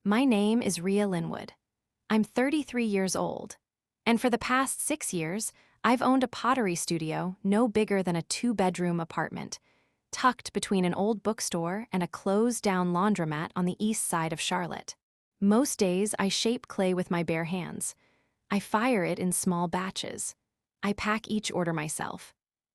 My name is Rhea Linwood. I'm 33 years old. And for the past 6 years, I've owned a pottery studio no bigger than a two-bedroom apartment, tucked between an old bookstore and a closed-down laundromat on the east side of Charlotte. Most days, I shape clay with my bare hands. I fire it in small batches. I pack each order myself.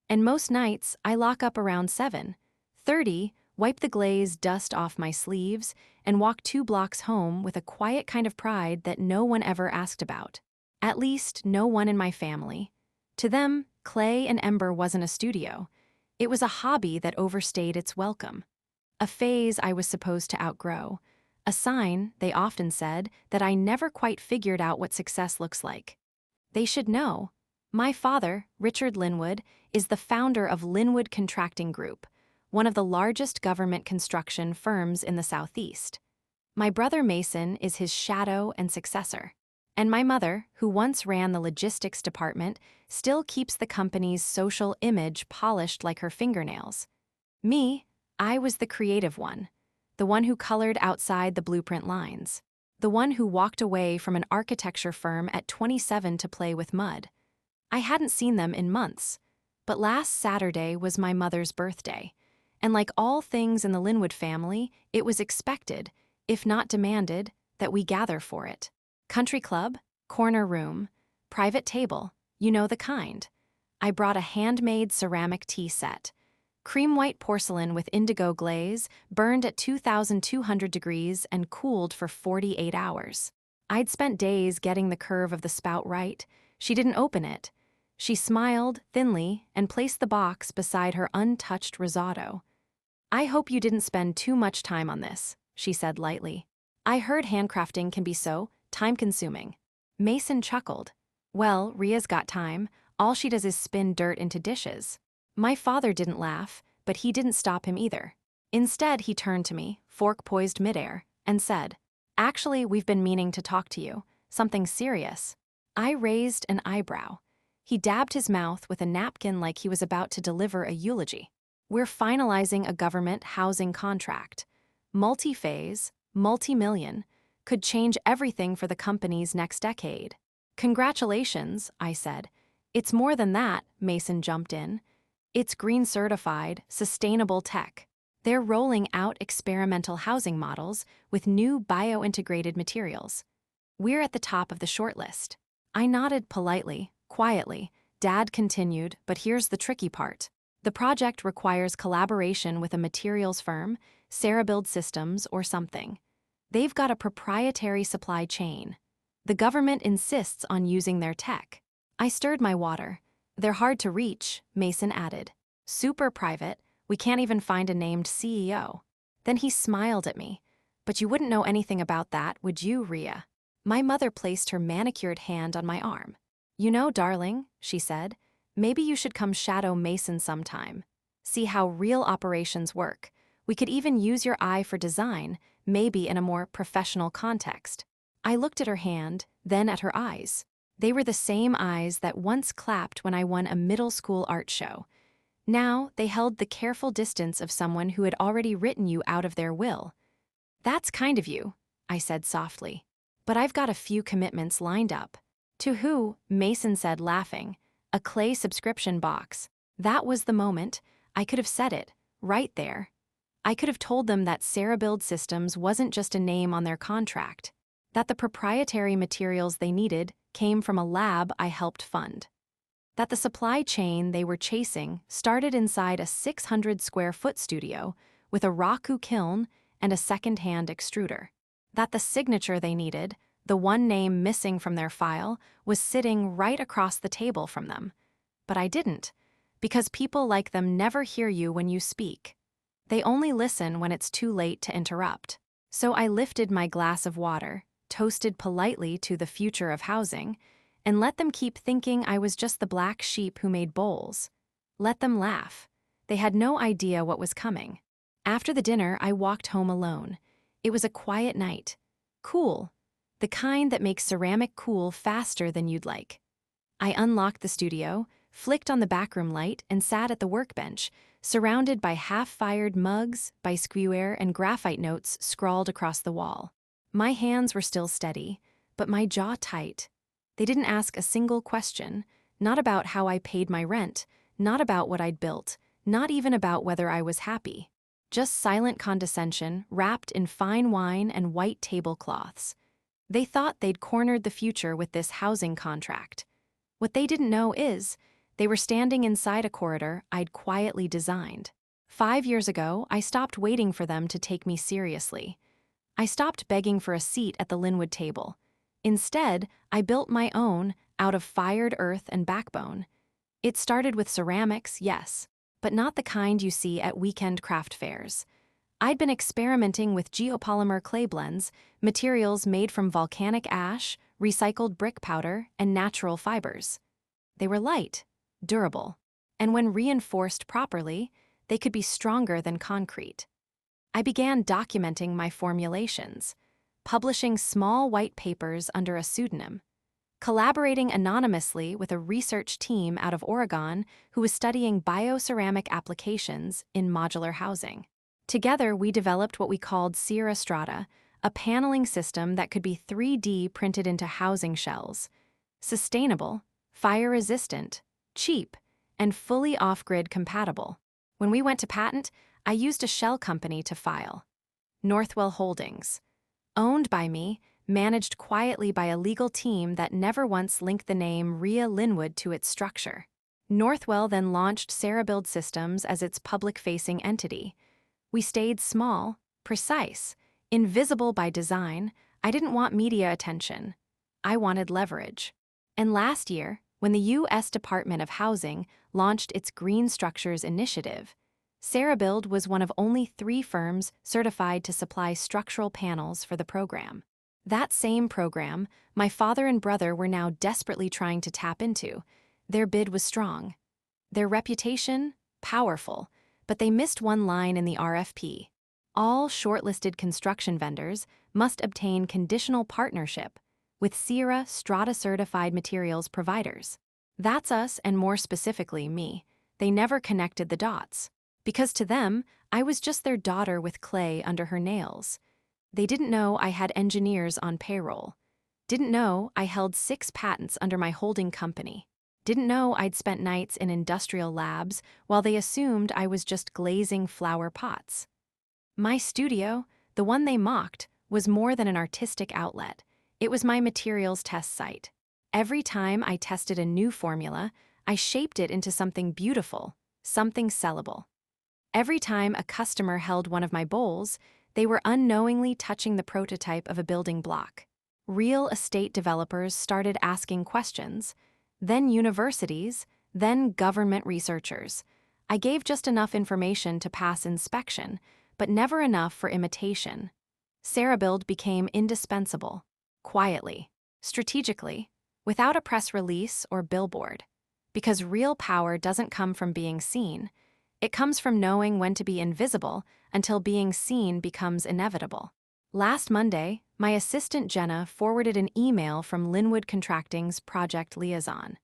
And most nights, I lock up around 7:30, wipe the glaze dust off my sleeves, and walk 2 blocks home with a quiet kind of pride that no one ever asked about. At least, no one in my family. To them, clay and ember wasn't a studio. It was a hobby that overstayed its welcome. A phase I was supposed to outgrow. A sign, they often said, that I never quite figured out what success looks like. They should know. My father, Richard Linwood, is the founder of Linwood Contracting Group, one of the largest government construction firms in the Southeast. My brother Mason is his shadow and successor. And my mother, who once ran the logistics department, still keeps the company's social image polished like her fingernails. Me, I was the creative one, the one who colored outside the blueprint lines, the one who walked away from an architecture firm at 27 to play with mud. I hadn't seen them in months, but last Saturday was my mother's birthday, and like all things in the Linwood family, it was expected, if not demanded, that we gather for it. Country club, corner room, private table, you know the kind. I brought a handmade ceramic tea set. Cream white porcelain with indigo glaze, burned at 2,200 degrees and cooled for 48 hours. I'd spent days getting the curve of the spout right. She didn't open it. She smiled, thinly, and placed the box beside her untouched risotto. "I hope you didn't spend too much time on this," she said lightly. "I heard handcrafting can be so time-consuming." Mason chuckled. "Well, Rhea's got time. All she does is spin dirt into dishes." My father didn't laugh, but he didn't stop him either. Instead, he turned to me, fork poised midair, and said, "Actually, we've been meaning to talk to you. Something serious." I raised an eyebrow. He dabbed his mouth with a napkin like he was about to deliver a eulogy. "We're finalizing a government housing contract. Multi-phase, multi-million, could change everything for the company's next decade." "Congratulations," I said. "It's more than that," Mason jumped in. "It's green certified, sustainable tech. They're rolling out experimental housing models with new bio-integrated materials. We're at the top of the shortlist." I nodded politely, quietly. Dad continued, "But here's the tricky part. The project requires collaboration with a materials firm, Build Systems or something. They've got a proprietary supply chain. The government insists on using their tech." I stirred my water. "They're hard to reach," Mason added. "Super private, we can't even find a named CEO." Then he smiled at me. "But you wouldn't know anything about that, would you, Rhea?" My mother placed her manicured hand on my arm. "You know, darling," she said, "maybe you should come shadow Mason sometime. See how real operations work. We could even use your eye for design, maybe in a more professional context." I looked at her hand, then at her eyes. They were the same eyes that once clapped when I won a middle school art show. Now they held the careful distance of someone who had already written you out of their will. "That's kind of you," I said softly. "But I've got a few commitments lined up." "To who?" Mason said, laughing. "A clay subscription box." That was the moment. I could have said it, right there. I could have told them that Build Systems wasn't just a name on their contract, that the proprietary materials they needed came from a lab I helped fund, that the supply chain they were chasing started inside a 600-square-foot studio with a raku kiln and a second-hand extruder, that the signature they needed, the one name missing from their file, was sitting right across the table from them. But I didn't, because people like them never hear you when you speak. They only listen when it's too late to interrupt. So I lifted my glass of water, toasted politely to the future of housing, and let them keep thinking I was just the black sheep who made bowls. Let them laugh. They had no idea what was coming. After the dinner, I walked home alone. It was a quiet night. Cool. The kind that makes ceramic cool faster than you'd like. I unlocked the studio, flicked on the backroom light, and sat at the workbench, surrounded by half-fired mugs, biscuitware, and graphite notes scrawled across the wall. My hands were still steady, but my jaw tight. They didn't ask a single question, not about how I paid my rent, not about what I'd built, not even about whether I was happy. Just silent condescension wrapped in fine wine and white tablecloths. They thought they'd cornered the future with this housing contract. What they didn't know is, they were standing inside a corridor I'd quietly designed. 5 years ago, I stopped waiting for them to take me seriously. I stopped begging for a seat at the Linwood table. Instead, I built my own out of fired earth and backbone. It started with ceramics, yes, but not the kind you see at weekend craft fairs. I'd been experimenting with geopolymer clay blends, materials made from volcanic ash, recycled brick powder, and natural fibers. They were light, durable, and when reinforced properly, they could be stronger than concrete. I began documenting my formulations, publishing small white papers under a pseudonym, collaborating anonymously with a research team out of Oregon who was studying bioceramic applications in modular housing. Together, we developed what we called Sierra Strata, a paneling system that could be 3D printed into housing shells. Sustainable, fire-resistant, cheap, and fully off-grid compatible. When we went to patent, I used a shell company to file. Northwell Holdings. Owned by me, managed quietly by a legal team that never once linked the name Rhea Linwood to its structure. Northwell then launched Cerabuild Systems as its public-facing entity. We stayed small, precise, invisible by design. I didn't want media attention. I wanted leverage. And last year, when the U.S. Department of Housing launched its Green Structures Initiative, Cerabuild was one of only 3 firms certified to supply structural panels for the program. That same program, my father and brother were now desperately trying to tap into. Their bid was strong. Their reputation, powerful, but they missed one line in the RFP. All shortlisted construction vendors must obtain conditional partnership with Sierra Strata-certified materials providers. That's us, and more specifically, me. They never connected the dots. Because to them, I was just their daughter with clay under her nails. They didn't know I had engineers on payroll. Didn't know I held 6 patents under my holding company. Didn't know I'd spent nights in industrial labs while they assumed I was just glazing flower pots. My studio, the one they mocked, was more than an artistic outlet. It was my materials test site. Every time I tested a new formula, I shaped it into something beautiful, something sellable. Every time a customer held one of my bowls, they were unknowingly touching the prototype of a building block. Real estate developers started asking questions, then universities, then government researchers. I gave just enough information to pass inspection, but never enough for imitation. Cerabuild became indispensable, quietly, strategically, without a press release or billboard. Because real power doesn't come from being seen. It comes from knowing when to be invisible until being seen becomes inevitable. Last Monday, my assistant Jenna forwarded an email from Linwood Contracting's project liaison.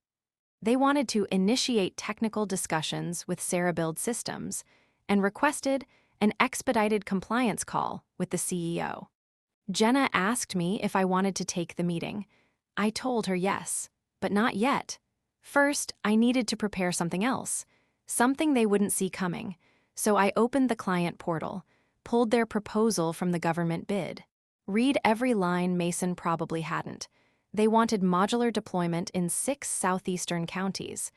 They wanted to initiate technical discussions with Cerabuild Systems and requested an expedited compliance call with the CEO. Jenna asked me if I wanted to take the meeting. I told her yes, but not yet. First, I needed to prepare something else, something they wouldn't see coming, so I opened the client portal, pulled their proposal from the government bid. Read every line Mason probably hadn't. They wanted modular deployment in 6 southeastern counties,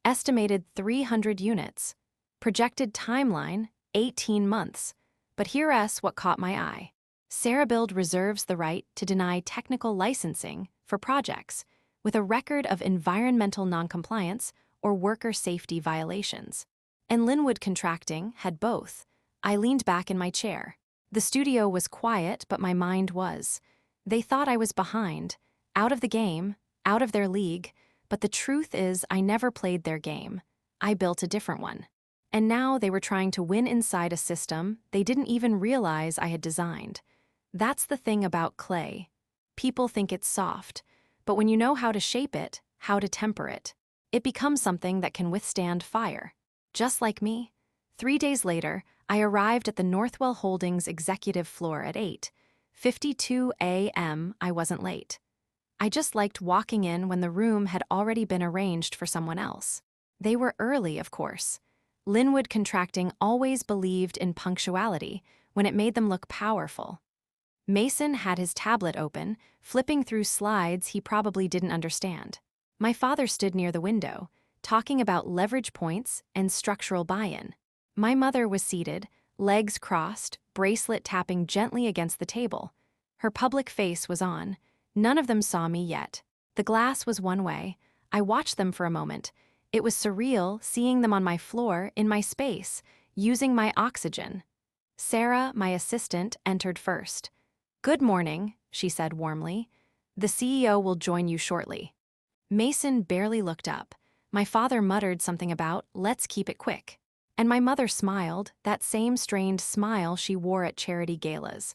estimated 300 units, projected timeline 18 months. But here's what caught my eye. Cerabuild reserves the right to deny technical licensing for projects with a record of environmental noncompliance or worker safety violations. And Linwood Contracting had both. I leaned back in my chair. The studio was quiet, but my mind was. They thought I was behind, out of the game, out of their league, but the truth is I never played their game. I built a different one. And now they were trying to win inside a system they didn't even realize I had designed. That's the thing about clay. People think it's soft, but when you know how to shape it, how to temper it, it becomes something that can withstand fire. Just like me. 3 days later, I arrived at the Northwell Holdings executive floor at 8, 52 a.m. I wasn't late. I just liked walking in when the room had already been arranged for someone else. They were early, of course. Linwood Contracting always believed in punctuality when it made them look powerful. Mason had his tablet open, flipping through slides he probably didn't understand. My father stood near the window, talking about leverage points and structural buy-in. My mother was seated, legs crossed, bracelet tapping gently against the table. Her public face was on. None of them saw me yet. The glass was one way. I watched them for a moment. It was surreal seeing them on my floor, in my space, using my oxygen. Sarah, my assistant, entered first. "Good morning," she said warmly. "The CEO will join you shortly." Mason barely looked up. My father muttered something about, "Let's keep it quick." And my mother smiled, that same strained smile she wore at charity galas.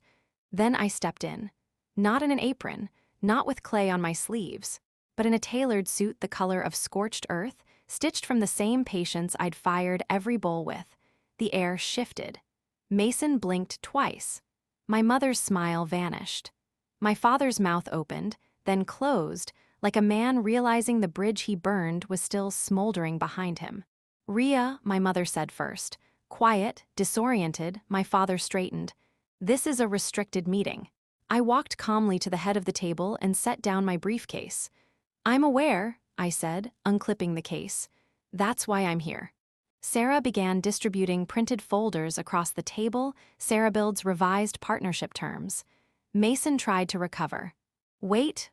Then I stepped in. Not in an apron, not with clay on my sleeves, but in a tailored suit the color of scorched earth, stitched from the same patience I'd fired every bowl with. The air shifted. Mason blinked twice. My mother's smile vanished. My father's mouth opened, then closed, like a man realizing the bridge he burned was still smoldering behind him. "Rhea," my mother said first. Quiet, disoriented, my father straightened. "This is a restricted meeting." I walked calmly to the head of the table and set down my briefcase. "I'm aware," I said, unclipping the case. "That's why I'm here." Sarah began distributing printed folders across the table, Sarahbuild's revised partnership terms. Mason tried to recover. Wait,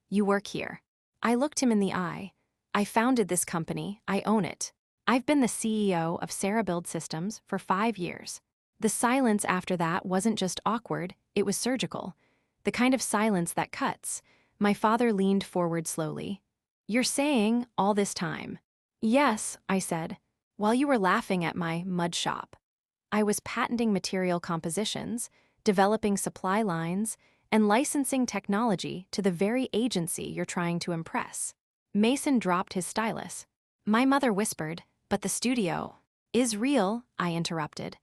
you work here." I looked him in the eye. "I founded this company, I own it. I've been the CEO of Sarahbuild Systems for 5 years. The silence after that wasn't just awkward, it was surgical. The kind of silence that cuts. My father leaned forward slowly. "You're saying all this time?" "Yes," I said. "While you were laughing at my mud shop. I was patenting material compositions, developing supply lines, and licensing technology to the very agency you're trying to impress." Mason dropped his stylus. My mother whispered, "But the studio is real," I interrupted.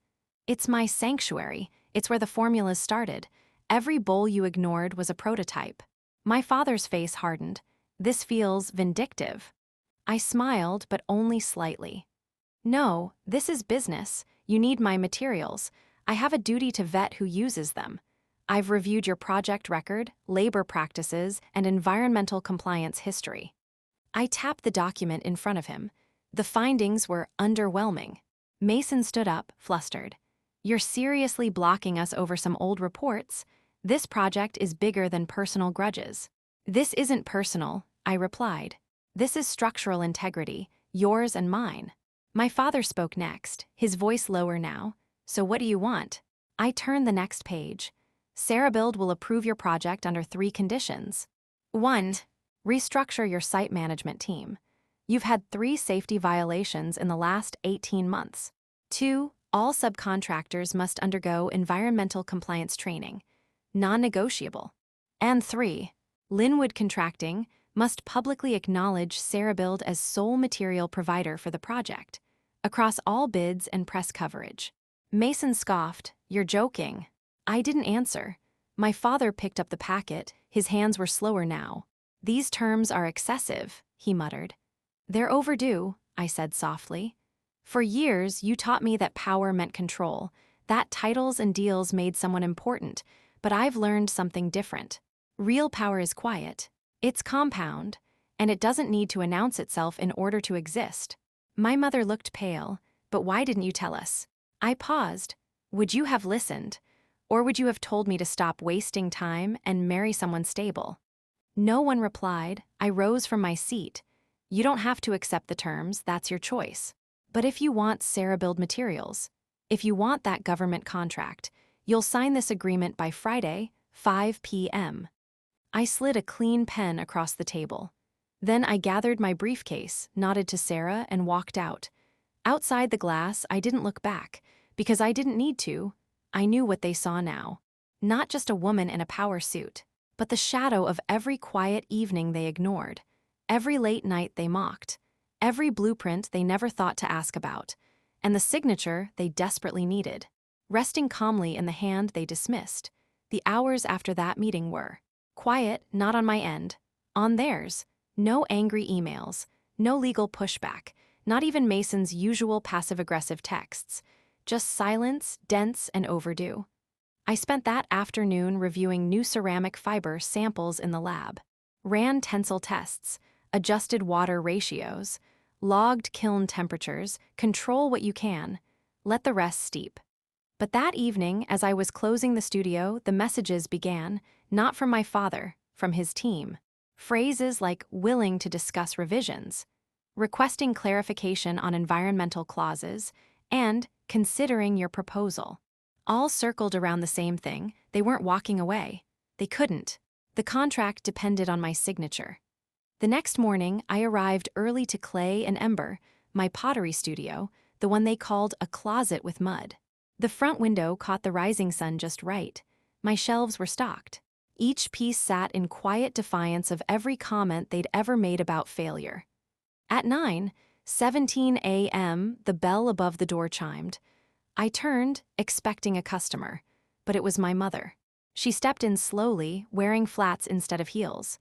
"It's my sanctuary. It's where the formulas started. Every bowl you ignored was a prototype." My father's face hardened. "This feels vindictive." I smiled, but only slightly. "No, this is business. You need my materials. I have a duty to vet who uses them. I've reviewed your project record, labor practices, and environmental compliance history." I tapped the document in front of him. The findings were underwhelming. Mason stood up, flustered. "You're seriously blocking us over some old reports? This project is bigger than personal grudges." "This isn't personal," I replied. "This is structural integrity, yours and mine." My father spoke next, his voice lower now. "So what do you want?" I turned the next page. "Sarahbuild will approve your project under 3 conditions. 1. Restructure your site management team. You've had 3 safety violations in the last 18 months. 2. All subcontractors must undergo environmental compliance training. Non-negotiable. And 3. Linwood Contracting must publicly acknowledge Sarahbuild as sole material provider for the project, across all bids and press coverage." Mason scoffed, "You're joking." I didn't answer. My father picked up the packet, his hands were slower now. "These terms are excessive," he muttered. "They're overdue," I said softly. "For years, you taught me that power meant control, that titles and deals made someone important, but I've learned something different. Real power is quiet. It's compound, and it doesn't need to announce itself in order to exist." My mother looked pale. "But why didn't you tell us?" I paused. "Would you have listened? Or would you have told me to stop wasting time and marry someone stable?" No one replied. I rose from my seat. "You don't have to accept the terms, that's your choice. But if you want Sarahbuild materials, if you want that government contract, you'll sign this agreement by Friday, 5 p.m. I slid a clean pen across the table. Then I gathered my briefcase, nodded to Sarah, and walked out. Outside the glass, I didn't look back, because I didn't need to. I knew what they saw now. Not just a woman in a power suit, but the shadow of every quiet evening they ignored, every late night they mocked, every blueprint they never thought to ask about, and the signature they desperately needed, resting calmly in the hand they dismissed. The hours after that meeting were quiet, not on my end, on theirs. No angry emails, no legal pushback, not even Mason's usual passive-aggressive texts. Just silence, dense and overdue. I spent that afternoon reviewing new ceramic fiber samples in the lab, ran tensile tests, adjusted water ratios, logged kiln temperatures, control what you can, let the rest steep. But that evening, as I was closing the studio, the messages began, not from my father, from his team. Phrases like willing to discuss revisions, requesting clarification on environmental clauses, and considering your proposal. All circled around the same thing. They weren't walking away. They couldn't. The contract depended on my signature. The next morning, I arrived early to Clay and Ember, my pottery studio, the one they called a closet with mud. The front window caught the rising sun just right. My shelves were stocked. Each piece sat in quiet defiance of every comment they'd ever made about failure. At 9:17 a.m., the bell above the door chimed. I turned, expecting a customer, but it was my mother. She stepped in slowly, wearing flats instead of heels.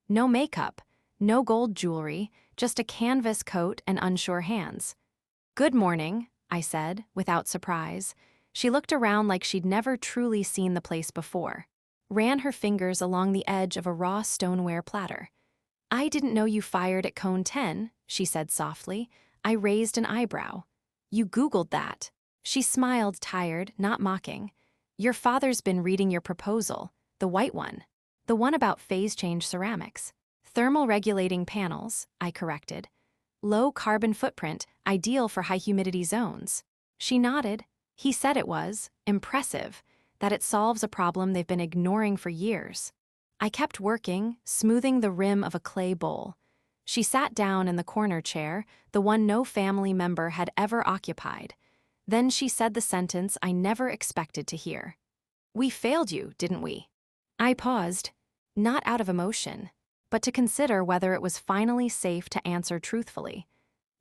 No makeup, no gold jewelry, just a canvas coat and unsure hands. "Good morning," I said, without surprise. She looked around like she'd never truly seen the place before. Ran her fingers along the edge of a raw stoneware platter. "I didn't know you fired at Cone 10, she said softly. I raised an eyebrow. "You Googled that." She smiled, tired, not mocking. "Your father's been reading your proposal, the white one. The one about phase change ceramics. Thermal regulating panels," I corrected. "Low carbon footprint, ideal for high humidity zones." She nodded. "He said it was impressive, that it solves a problem they've been ignoring for years." I kept working, smoothing the rim of a clay bowl. She sat down in the corner chair, the one no family member had ever occupied. Then she said the sentence I never expected to hear. "We failed you, didn't we?" I paused, not out of emotion, but to consider whether it was finally safe to answer truthfully.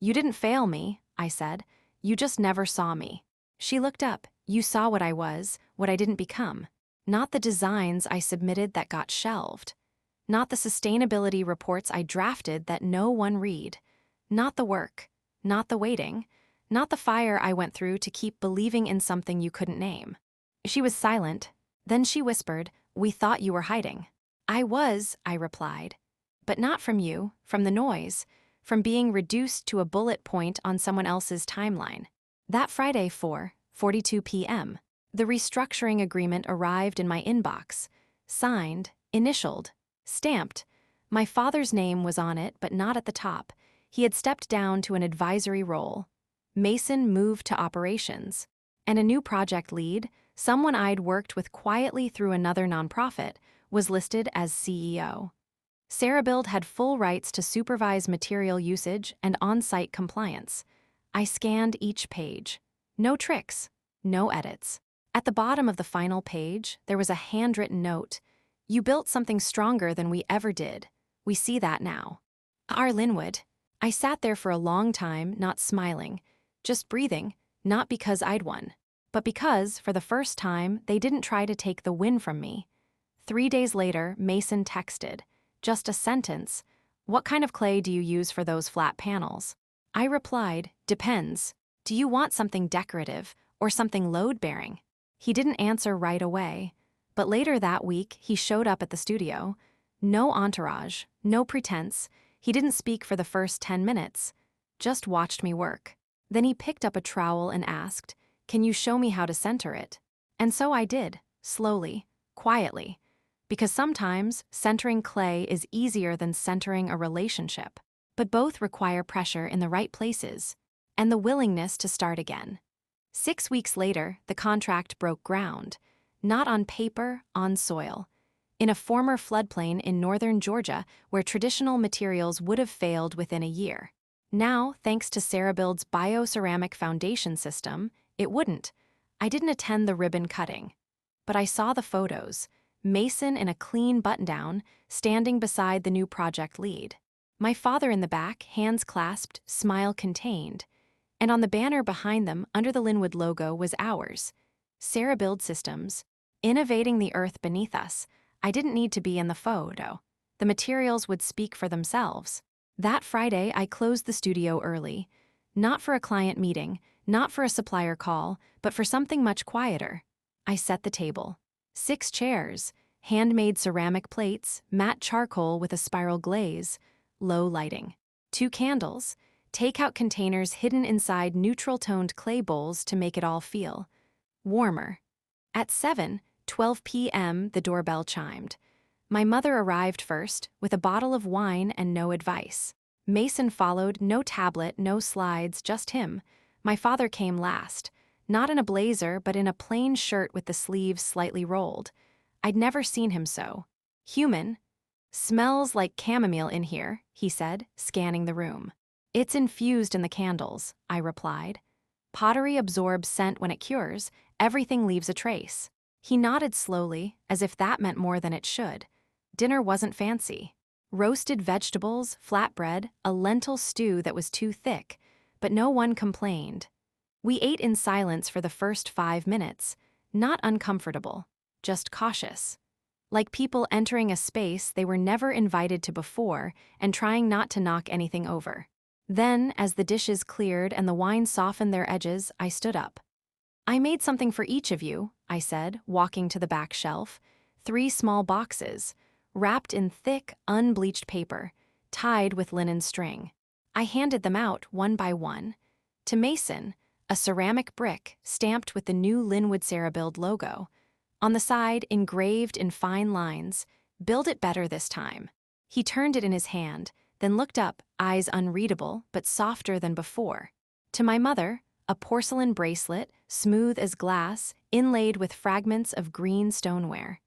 "You didn't fail me," I said. "You just never saw me." She looked up. "You saw what I was, what I didn't become. Not the designs I submitted that got shelved. Not the sustainability reports I drafted that no one read. Not the work. Not the waiting. Not the fire I went through to keep believing in something you couldn't name." She was silent. Then she whispered, "We thought you were hiding." "I was," I replied. "But not from you, from the noise, from being reduced to a bullet point on someone else's timeline." That Friday, 4:42 p.m., the restructuring agreement arrived in my inbox. Signed, initialed, stamped. My father's name was on it, but not at the top. He had stepped down to an advisory role. Mason moved to operations. And a new project lead, someone I'd worked with quietly through another nonprofit, was listed as CEO. Cerebuild had full rights to supervise material usage and on-site compliance. I scanned each page. No tricks, no edits. At the bottom of the final page, there was a handwritten note. "You built something stronger than we ever did. We see that now." Rhea Linwood. I sat there for a long time, not smiling, just breathing, not because I'd won, but because, for the first time, they didn't try to take the win from me. 3 days later, Mason texted. Just a sentence. "What kind of clay do you use for those flat panels?" I replied, "Depends. Do you want something decorative or something load-bearing?" He didn't answer right away, but later that week he showed up at the studio. No entourage, no pretense. He didn't speak for the first 10 minutes, just watched me work. Then he picked up a trowel and asked, "Can you show me how to center it?" And so I did, slowly, quietly, because sometimes centering clay is easier than centering a relationship, but both require pressure in the right places and the willingness to start again. 6 weeks later, the contract broke ground, not on paper, on soil, in a former floodplain in northern Georgia where traditional materials would have failed within a year. Now, thanks to Cerebuild's bioceramic foundation system, it wouldn't. I didn't attend the ribbon cutting, but I saw the photos. Mason in a clean button-down, standing beside the new project lead. My father in the back, hands clasped, smile contained. And on the banner behind them, under the Linwood logo, was ours. Cerebuild Systems, innovating the earth beneath us. I didn't need to be in the photo. The materials would speak for themselves. That Friday, I closed the studio early. Not for a client meeting, not for a supplier call, but for something much quieter. I set the table. 6 chairs, handmade ceramic plates, matte charcoal with a spiral glaze, low lighting. 2 candles, takeout containers hidden inside neutral-toned clay bowls to make it all feel warmer. At 7:12 p.m., the doorbell chimed. My mother arrived first, with a bottle of wine and no advice. Mason followed, no tablet, no slides, just him. My father came last, not in a blazer, but in a plain shirt with the sleeves slightly rolled. I'd never seen him so human. "Smells like chamomile in here," he said, scanning the room. "It's infused in the candles," I replied. "Pottery absorbs scent when it cures, everything leaves a trace." He nodded slowly, as if that meant more than it should. Dinner wasn't fancy. Roasted vegetables, flatbread, a lentil stew that was too thick, but no one complained. We ate in silence for the first 5 minutes, not uncomfortable, just cautious. Like people entering a space they were never invited to before and trying not to knock anything over. Then, as the dishes cleared and the wine softened their edges, I stood up. "I made something for each of you," I said, walking to the back shelf. 3 small boxes, wrapped in thick, unbleached paper, tied with linen string. I handed them out one by one. To Mason, a ceramic brick stamped with the new Linwood Build logo. On the side, engraved in fine lines, "Build it better this time." He turned it in his hand, then looked up, eyes unreadable but softer than before. To my mother, a porcelain bracelet, smooth as glass, inlaid with fragments of green stoneware.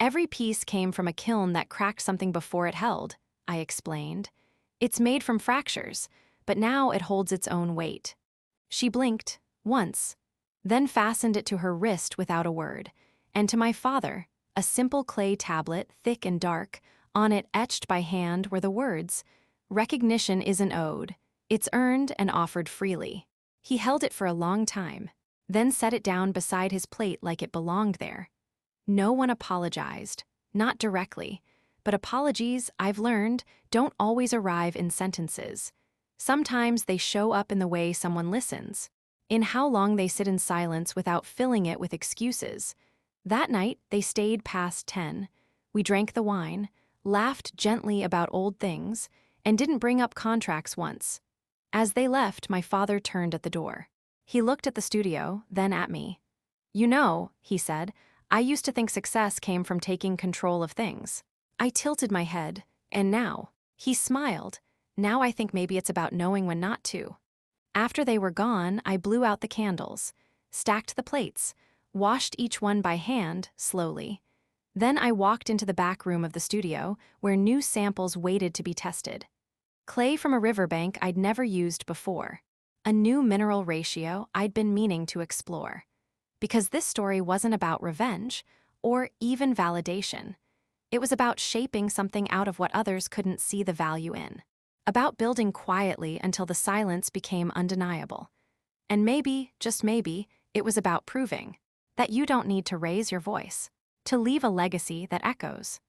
"Every piece came from a kiln that cracked something before it held," I explained. "It's made from fractures, but now it holds its own weight." She blinked, once, then fastened it to her wrist without a word. And to my father, a simple clay tablet, thick and dark, on it etched by hand were the words, "Recognition isn't owed, it's earned and offered freely." He held it for a long time, then set it down beside his plate like it belonged there. No one apologized, not directly, but apologies, I've learned, don't always arrive in sentences. Sometimes they show up in the way someone listens, in how long they sit in silence without filling it with excuses. That night, they stayed past 10. We drank the wine, laughed gently about old things, and didn't bring up contracts once. As they left, my father turned at the door. He looked at the studio, then at me. "You know," he said, "I used to think success came from taking control of things." I tilted my head, and now, he smiled. "Now I think maybe it's about knowing when not to." After they were gone, I blew out the candles, stacked the plates, washed each one by hand, slowly. Then I walked into the back room of the studio, where new samples waited to be tested. Clay from a riverbank I'd never used before. A new mineral ratio I'd been meaning to explore. Because this story wasn't about revenge, or even validation. It was about shaping something out of what others couldn't see the value in. About building quietly until the silence became undeniable. And maybe, just maybe, it was about proving that you don't need to raise your voice to leave a legacy that echoes.